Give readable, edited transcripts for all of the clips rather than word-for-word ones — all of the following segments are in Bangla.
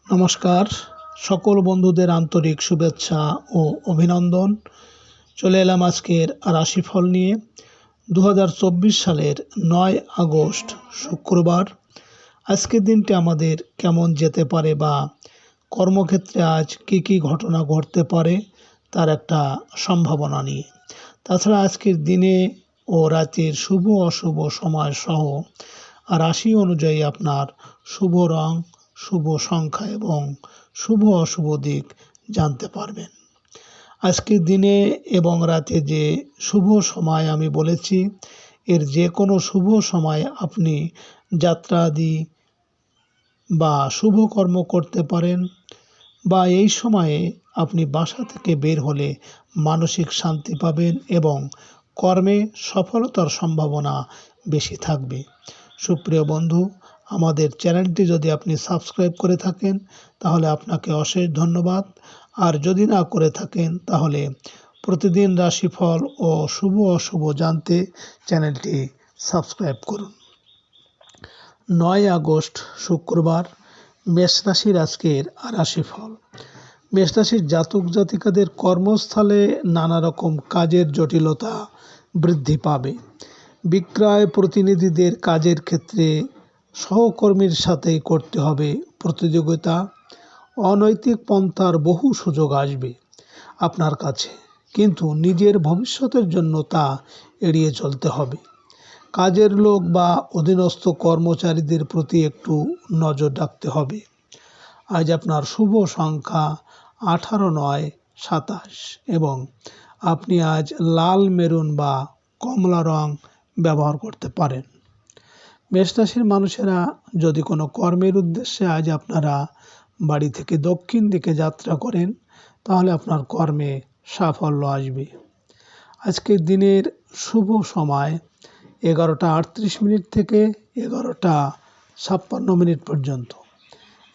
নমস্কার, সকল বন্ধুদের আন্তরিক শুভেচ্ছা ও অভিনন্দন। চলে এলাম আজকের রাশিফল নিয়ে। 2024 সালের 9 আগস্ট শুক্রবার। আজকের দিনটি আমাদের কেমন যেতে পারে বা কর্মক্ষেত্রে আজ কী ঘটনা ঘটতে পারে তার একটা সম্ভাবনা নিয়ে। তাছাড়া আজকের দিনে ও রাতের শুভ অশুভ সময় সহ রাশি অনুযায়ী আপনার শুভ রং, শুভ সংখ্যা এবং শুভ অশুভ দিক জানতে পারবেন। আজকের দিনে এবং রাতে যে শুভ সময় আমি বলেছি, এর যে কোনো শুভ সময়ে আপনি যাত্রাদি বা শুভ কর্ম করতে পারেন, বা এই সময়ে আপনি বাসা থেকে বের হলে মানসিক শান্তি পাবেন এবং কর্মে সফলতার সম্ভাবনা বেশি থাকবে। সুপ্রিয় বন্ধু, আমাদের চ্যানেলটি যদি আপনি সাবস্ক্রাইব করে থাকেন তাহলে আপনাকে অশেষ ধন্যবাদ। আর যদি না করে থাকেন তাহলে প্রতিদিন রাশিফল ও শুভ অশুভ জানতে চ্যানেলটি সাবস্ক্রাইব করুন। 9 আগস্ট শুক্রবার, মেষ রাশির আজকের রাশিফল। মেষ রাশির জাতক জাতিকাদের কর্মস্থলে নানা রকম কাজের জটিলতা বৃদ্ধি পাবে। বিক্রয় প্রতিনিধিদের কাজের ক্ষেত্রে সহকর্মীর সাথেই করতে হবে প্রতিযোগিতা। অনৈতিক পন্থার বহু সুযোগ আসবে আপনার কাছে, কিন্তু নিজের ভবিষ্যতের জন্য তা এড়িয়ে চলতে হবে। কাজের লোক বা অধীনস্থ কর্মচারীদের প্রতি একটু নজর রাখতে হবে। আজ আপনার শুভ সংখ্যা 18, 9, 27 এবং আপনি আজ লাল, মেরুন বা কমলা রং ব্যবহার করতে পারেন। মেষ রাশির মানুষেরা যদি কোনো কর্মের উদ্দেশ্যে আজ আপনারা বাড়ি থেকে দক্ষিণ দিকে যাত্রা করেন তাহলে আপনার কর্মে সাফল্য আসবে। আজকের দিনের শুভ সময় 11:38 থেকে 11:56 পর্যন্ত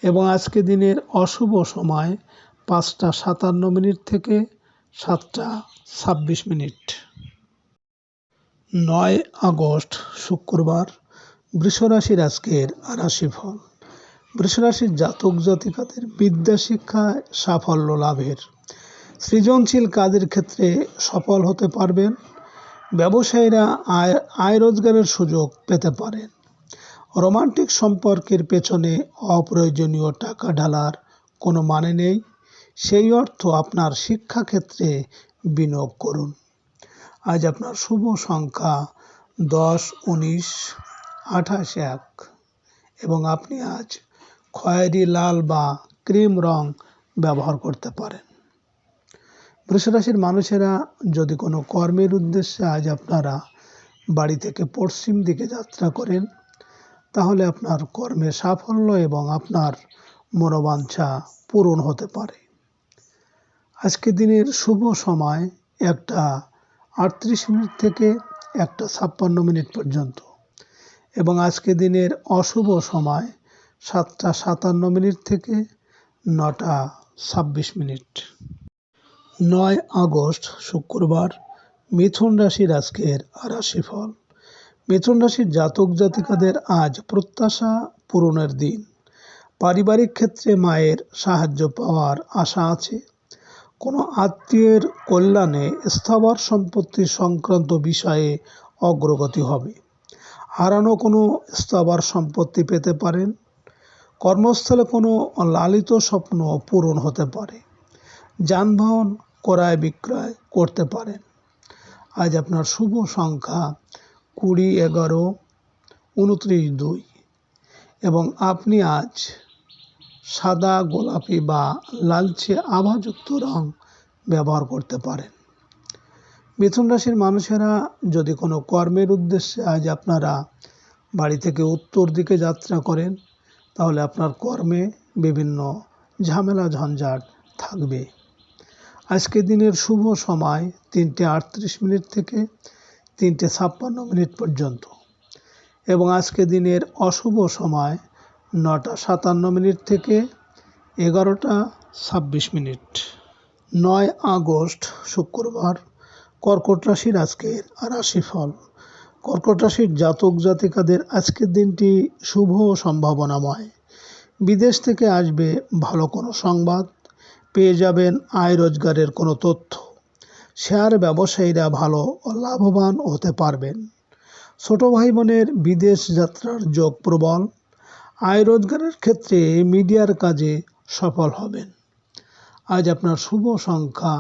এবং আজকে দিনের অশুভ সময় 5:57 থেকে 7:26। 9 আগস্ট শুক্রবার, বৃষ রাশির আজকের রাশিফল। বৃষ রাশির জাতক জাতিকাদের বিদ্যা শিক্ষায় সাফল্য লাভের, সৃজনশীল কাজের ক্ষেত্রে সফল হতে পারবেন। ব্যবসায়ীরা আয় রোজগারের সুযোগ পেতে পারেন। রোমান্টিক সম্পর্কের পেছনে অপ্রয়োজনীয় টাকা ঢালার কোনো মানে নেই। সেই অর্থ আপনার শিক্ষাক্ষেত্রে বিনিয়োগ করুন। আজ আপনার শুভ সংখ্যা 10, 19, 28, 1 এবং আপনি আজ খয়েরি, লাল বা ক্রিম রং ব্যবহার করতে পারেন। বৃষ রাশির মানুষেরা যদি কোনো কর্মের উদ্দেশ্যে আজ আপনারা বাড়ি থেকে পশ্চিম দিকে যাত্রা করেন তাহলে আপনার কর্মে সাফল্য এবং আপনার মনোবাঞ্ছা পূরণ হতে পারে। আজকে দিনের শুভ সময় 1:38 থেকে 1:56 পর্যন্ত এবং আজকে দিনের অশুভ সময় 7:57 থেকে 9:26। 9 আগস্ট শুক্রবার, মিথুন রাশির আজকের রাশিফল। মিথুন রাশির জাতক জাতিকাদের আজ প্রত্যাশা পূরণের দিন। পারিবারিক ক্ষেত্রে মায়ের সাহায্য পাওয়ার আশা আছে। কোনো আত্মীয়ের কল্যাণে স্থাবর সম্পত্তি সংক্রান্ত বিষয়ে অগ্রগতি হবে। হারানো কোনো স্থাবর সম্পত্তি পেতে পারেন। কর্মস্থলে কোনো লালিত স্বপ্ন পূরণ হতে পারে। যানবাহন ক্রয় বিক্রয় করতে পারেন। আজ আপনার শুভ সংখ্যা 20, 11, 29, 2 এবং আপনি আজ সাদা, গোলাপি বা লালচে আভাযুক্ত রং ব্যবহার করতে পারেন। মিথুন রাশির মানুষেরা যদি কোনো কর্মের উদ্দেশ্যে আজ আপনারা বাড়ি থেকে উত্তর দিকে যাত্রা করেন তাহলে আপনার কর্মে বিভিন্ন ঝামেলা ঝঞ্ঝাট থাকবে। আজকে দিনের শুভ সময় 3:38 থেকে 3:56 পর্যন্ত এবং আজকে দিনের অশুভ সময় 9:57 থেকে 11:26। 9 আগস্ট শুক্রবার, কর্কট রাশির আজকের রাশিফল। কর্কট রাশির জাতক জাতিকাদের আজকের দিনটি শুভ ও সম্ভাবনাময়। বিদেশ থেকে আসবে ভালো কোনো সংবাদ, পেয়ে যাবেন আয় রোজগারের কোনো তথ্য। শেয়ার ব্যবসায়ীরা ভালো ও লাভবান হতে পারবেন। ছোট ভাই বোনের বিদেশ যাত্রার যোগ প্রবল। আয় রোজগারের ক্ষেত্রে মিডিয়ার কাজে সফল হবেন। আজ আপনার শুভ সংখ্যা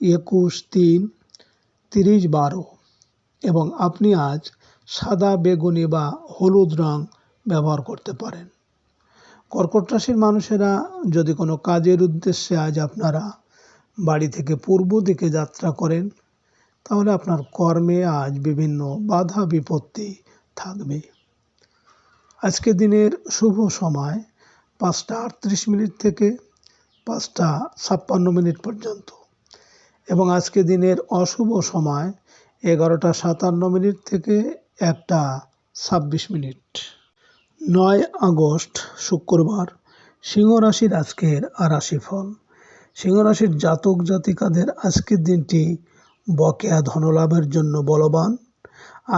21, 3, 30, 12 এবং আপনি আজ সাদা, বেগুনি বা হলুদ রং ব্যবহার করতে পারেন। কর্কট রাশির মানুষেরা যদি কোনো কাজের উদ্দেশ্যে আজ আপনারা বাড়ি থেকে পূর্ব দিকে যাত্রা করেন, তাহলে আপনার কর্মে আজ বিভিন্ন বাধা বিপত্তি থাকবে। আজকে দিনের শুভ সময় 5টা 38 থেকে 5টা 56 পর্যন্ত এবং আজকে দিনের অশুভ সময় 11টা 57 থেকে 1টা 26। 9 আগস্ট শুক্রবার, সিংহ রাশির আজকের রাশিফল। সিংহ রাশির জাতক জাতিকাদের আজকের দিনটি বকেয়া ধনলাভের জন্য বলবান।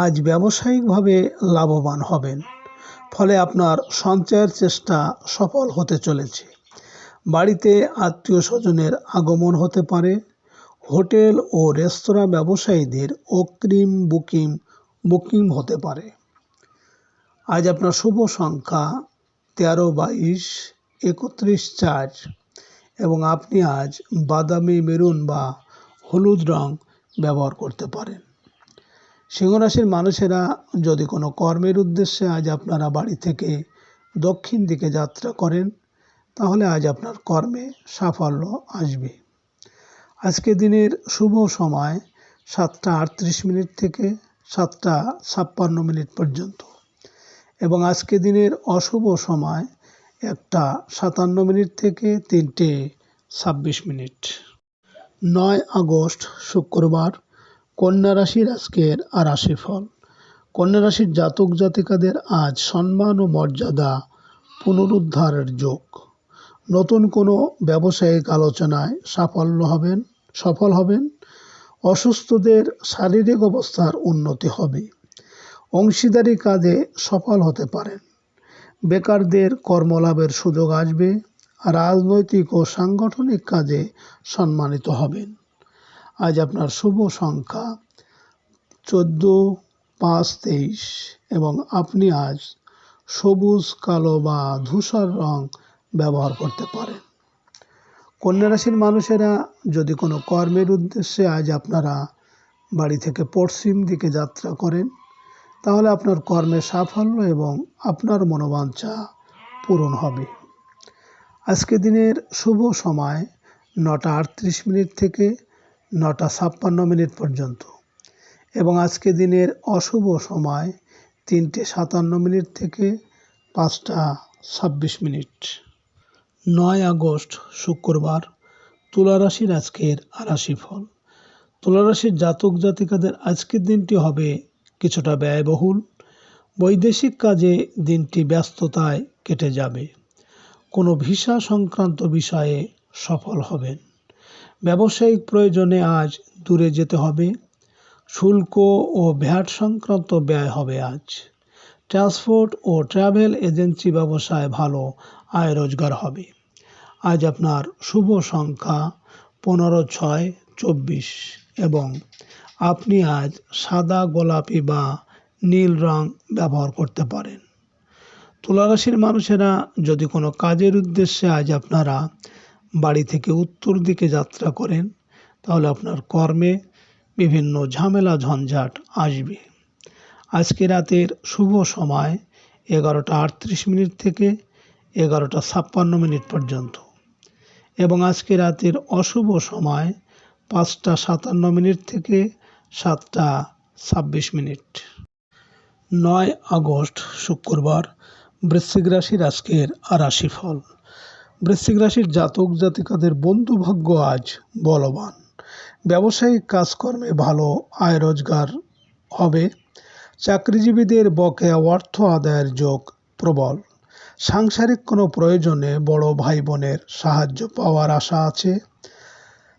আজ ব্যবসায়িকভাবে লাভবান হবেন, ফলে আপনার সঞ্চয়ের চেষ্টা সফল হতে চলেছে। বাড়িতে আত্মীয় স্বজনের আগমন হতে পারে। হোটেল ও রেস্তোরাঁ ব্যবসায়ীদের অগ্রিম বুকিং হতে পারে। আজ আপনার শুভ সংখ্যা 13, 22, 31, 4 এবং আপনি আজ বাদামি, মেরুন বা হলুদ রং ব্যবহার করতে পারেন। সিংহ রাশির মানুষেরা যদি কোনো কর্মের উদ্দেশ্যে আজ আপনারা বাড়ি থেকে দক্ষিণ দিকে যাত্রা করেন, তাহলে আজ আপনার কর্মে সাফল্য আসবে। আজকে দিনের শুভ সময় 7টা 38 থেকে 7টা 56 পর্যন্ত এবং আজকে দিনের অশুভ সময় 1টা 57 থেকে 3টে 26। 9 আগস্ট শুক্রবার, কন্যা রাশির আজকের রাশিফল। কন্যা রাশির জাতক জাতিকাদের আজ সম্মান ও মর্যাদা পুনরুদ্ধারের যোগ। নতুন কোনো ব্যবসায়িক আলোচনায় সফল হবেন। অসুস্থদের শারীরিক অবস্থার উন্নতি হবে। অংশীদারি কাজে সফল হতে পারেন। বেকারদের কর্মলাভের সুযোগ আসবে। রাজনৈতিক ও সাংগঠনিক কাজে সম্মানিত হবেন। আজ আপনার শুভ সংখ্যা 14, 5, 23 এবং আপনি আজ সবুজ, কালো বা ধূসর রং ব্যবহার করতে পারেন। কন্যা রাশির মানুষেরা যদি কোনো কর্মের উদ্দেশ্যে আজ আপনারা বাড়ি থেকে পশ্চিম দিকে যাত্রা করেন, তাহলে আপনার কর্মে সাফল্য এবং আপনার মনোবাঞ্ছা পূরণ হবে। আজকে দিনের শুভ সময় 9টা 38 থেকে 9টা 56 পর্যন্ত এবং আজকে দিনের অশুভ সময় 3টে 57 থেকে 5টা 26। 9 আগস্ট শুক্রবার, তুলা রাশির আজকের রাশিফল। তুলা রাশির জাতক জাতিকাদের আজকের দিনটি হবে কিছুটা ব্যয়বহুল। বৈদেশিক কাজে দিনটি ব্যস্ততায় কেটে যাবে। কোনো ভিসা সংক্রান্ত বিষয়ে সফল হবেন। ব্যবসায়িক প্রয়োজনে আজ দূরে যেতে হবে। শুল্ক ও ভ্যাট সংক্রান্ত ব্যয় হবে আজ। ট্রান্সপোর্ট ও ট্রাভেল এজেন্সি ব্যবসায় ভালো আয় রোজগার হবে। আজ আপনার শুভ সংখ্যা 15, 6, 24 এবং আপনি আজ সাদা, গোলাপি বা নীল রং ব্যবহার করতে পারেন। তুলা রাশির মানুষেরা যদি কোনো কাজের উদ্দেশ্যে আজ আপনারা বাড়ি থেকে উত্তর দিকে যাত্রা করেন, তাহলে আপনার কর্মে বিভিন্ন ঝামেলা ঝঞ্ঝাট আসবে। আজকে রাতের শুভ সময় 11টা 38 থেকে 11টা 56 পর্যন্ত এবং আজকে রাতের অশুভ সময় 5টা 57 থেকে 7টা 26। 9 আগস্ট শুক্রবার, বৃশ্চিক রাশির আজকের রাশিফল। বৃশ্চিক রাশির জাতক জাতিকাদের বন্ধু ভাগ্য আজ বলবান। ব্যবসায়িক কাজকর্মে ভালো আয় রোজগার হবে। চাকরিজীবীদের বকেয়া অর্থ আদায়ের যোগ প্রবল। সাংসারিক কোনো প্রয়োজনে বড় ভাই বোনের সাহায্য পাওয়ার আশা আছে।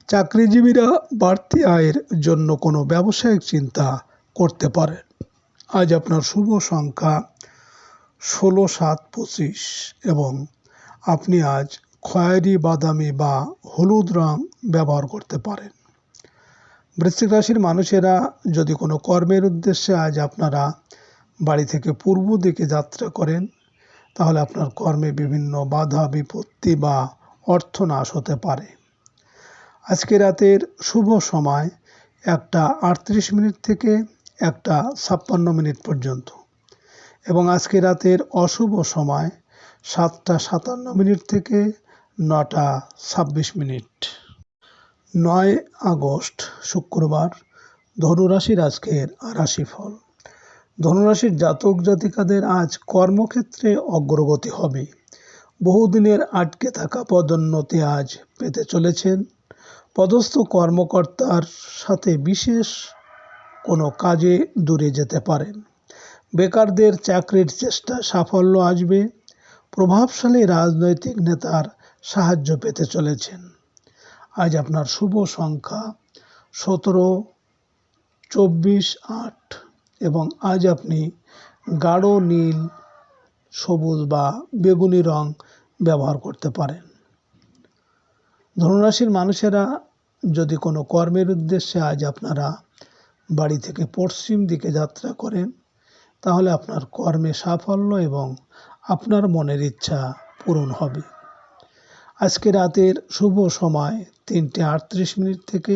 চাকরিজীবীরা বাড়তি আয়ের জন্য কোনো ব্যবসায়িক চিন্তা করতে পারেন। আজ আপনার শুভ সংখ্যা 16, 7, 25 এবং আপনি আজ খয়েরি, বাদামি বা হলুদ রং ব্যবহার করতে পারেন। বৃশ্চিক রাশির মানুষেরা যদি কোনো কর্মের উদ্দেশ্যে আজ আপনারা বাড়ি থেকে পূর্ব দিকে যাত্রা করেন, তাহলে আপনার কর্মে বিভিন্ন বাধা বিপত্তি বা অর্থনাশ হতে পারে। আজকে রাতের শুভ সময় 1:38 থেকে 1:56 পর্যন্ত এবং আজকে রাতের অশুভ সময় 7:57 থেকে 9:26। 9 আগস্ট শুক্রবার, ধনুরাশির আজকের রাশিফল। ধনুরাশির জাতক জাতিকাদের আজ কর্মক্ষেত্রে অগ্রগতি হবে। বহুদিনের আটকে থাকা পদোন্নতি আজ পেতে চলেছেন। পদস্থ কর্মকর্তার সাথে বিশেষ কোনো কাজে দূরে যেতে পারেন। বেকারদের চাকরির চেষ্টায় সাফল্য আসবে। প্রভাবশালী রাজনৈতিক নেতার সাহায্য পেতে চলেছেন। আজ আপনার শুভ সংখ্যা 17, 24, 8 এবং আজ আপনি গাঢ় নীল, সবুজ বা বেগুনি রং ব্যবহার করতে পারেন। ধনুরাশির মানুষেরা যদি কোনো কর্মের উদ্দেশ্যে আজ আপনারা বাড়ি থেকে পশ্চিম দিকে যাত্রা করেন, তাহলে আপনার কর্মে সাফল্য এবং আপনার মনের ইচ্ছা পূরণ হবে। আজকে রাতের শুভ সময় 3:38 থেকে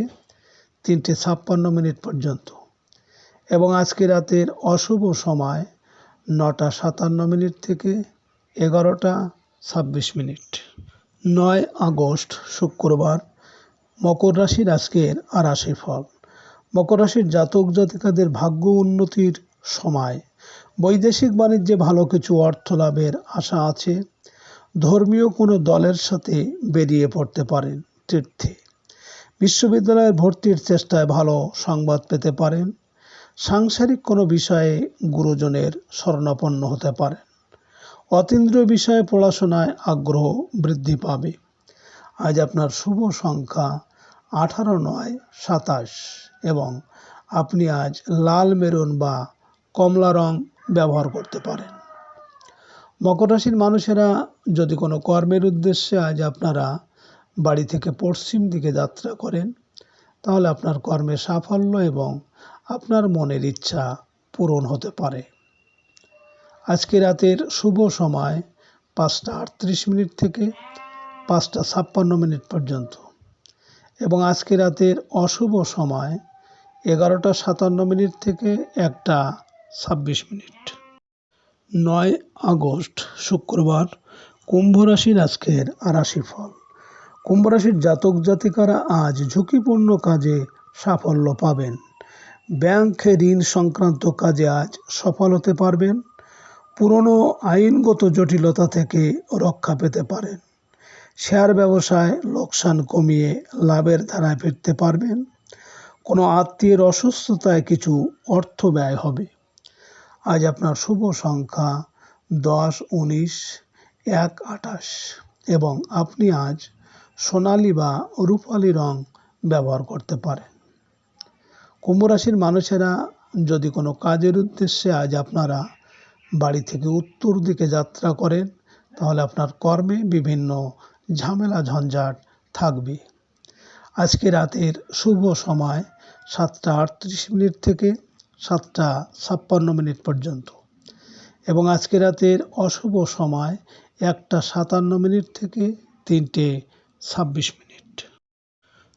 3:56 পর্যন্ত এবং আজকে রাতের অশুভ সময় 9:57 থেকে 11:26। 9 আগস্ট শুক্রবার, মকর রাশির আজকের রাশিফল। মকর রাশির জাতক জাতিকাদের ভাগ্য উন্নতির সময়। বৈদেশিক বাণিজ্যে ভালো কিছু অর্থ লাভের আশা আছে। ধর্মীয় কোনো দলের সাথে বেরিয়ে পড়তে পারেন তীর্থে। বিশ্ববিদ্যালয়ের ভর্তির চেষ্টায় ভালো সংবাদ পেতে পারেন। সাংসারিক কোনো বিষয়ে গুরুজনের শরণাপন্ন হতে পারেন। অতীন্দ্রিয় বিষয়ে পড়াশোনায় আগ্রহ বৃদ্ধি পাবে। আজ আপনার শুভ সংখ্যা 18, 9, 27 এবং আপনি আজ লাল, মেরুন বা কমলা রং ব্যবহার করতে পারেন। মকর রাশির মানুষেরা যদি কোনো কর্মের উদ্দেশ্যে আজ আপনারা বাড়ি থেকে পশ্চিম দিকে যাত্রা করেন, তাহলে আপনার কর্মে সাফল্য এবং আপনার মনের ইচ্ছা পূরণ হতে পারে। আজকে রাতের শুভ সময় 5:38 থেকে 5:56 পর্যন্ত এবং আজকে রাতের অশুভ সময় 11:57 থেকে 1:26। 9 আগস্ট শুক্রবার, কুম্ভ রাশির আজকের রাশিফল। কুম্ভ রাশির জাতক জাতিকারা আজ ঝুঁকিপূর্ণ কাজে সাফল্য পাবেন। ব্যাংক ঋণ সংক্রান্ত কাজে আজ সফল হতে পারবেন। পুরনো আইনগত জটিলতা থেকে রক্ষা পেতে পারেন। শেয়ার ব্যবসায় লোকসান কমিয়ে লাভের ধারায় ফিরতে পারবেন। কোনো আত্মীয়ের অসুস্থতায় কিছু অর্থ ব্যয় হবে। আজ আপনার শুভ সংখ্যা 10, 19, 1, 28 এবং আপনি আজ সোনালী বা রূপালী রং ব্যবহার করতে পারেন। কুম্ভ রাশির মানুষেরা যদি কোনো কাজের উদ্দেশ্যে আজ আপনারা বাড়ি থেকে উত্তর দিকে যাত্রা করেন, তাহলে আপনার কর্মে বিভিন্ন ঝামেলা ঝঞ্ঝাট থাকবে। আজকে রাতের শুভ সময় 7:38 থেকে 7:56 পর্যন্ত এবং আজকে রাতের অশুভ সময় 1:57 থেকে 3:26।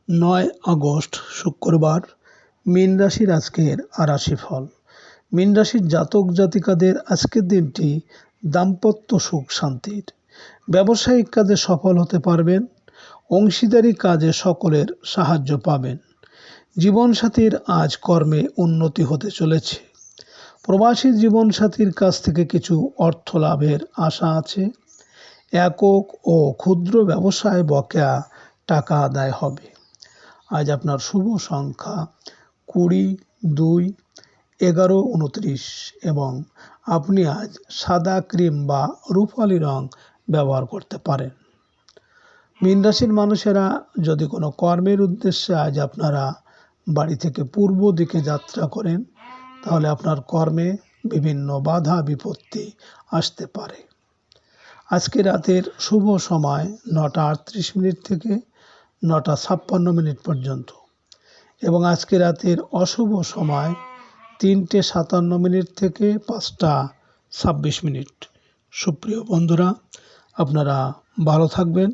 9 আগস্ট শুক্রবার, মীন রাশির আজকের রাশিফল। মীন রাশির জাতক জাতিকাদের আজকের দিনটি দাম্পত্য সুখ শান্তির। ব্যবসায়িক কাজে সফল হতে পারবেন। অংশীদারি কাজে সকলের সাহায্য পাবেন। জীবনসাথীর আজ কর্মে উন্নতি হতে চলেছে। প্রবাসী জীবনসাথীর কাছ থেকে কিছু অর্থ লাভের আশা আছে। একক ও ক্ষুদ্র ব্যবসায় বকেয়া টাকা আদায় হবে। আজ আপনার শুভ সংখ্যা 20, 2, 11, 29 এবং আপনি আজ সাদা, ক্রিম বা রূপালী রং ব্যবহার করতে পারেন। মীন রাশির মানুষেরা যদি কোনো কর্মের উদ্দেশ্যে আজ আপনারা বাড়ি থেকে পূর্ব দিকে যাত্রা করেন, তাহলে আপনার কর্মে বিভিন্ন বাধা বিপত্তি আসতে পারে। আজকে রাতের শুভ সময় 9:38 থেকে 9:56 পর্যন্ত এবং আজকে রাতের অশুভ সময় 3:57 থেকে 5:26। সুপ্রিয় বন্ধুরা, আপনারা ভালো থাকবেন,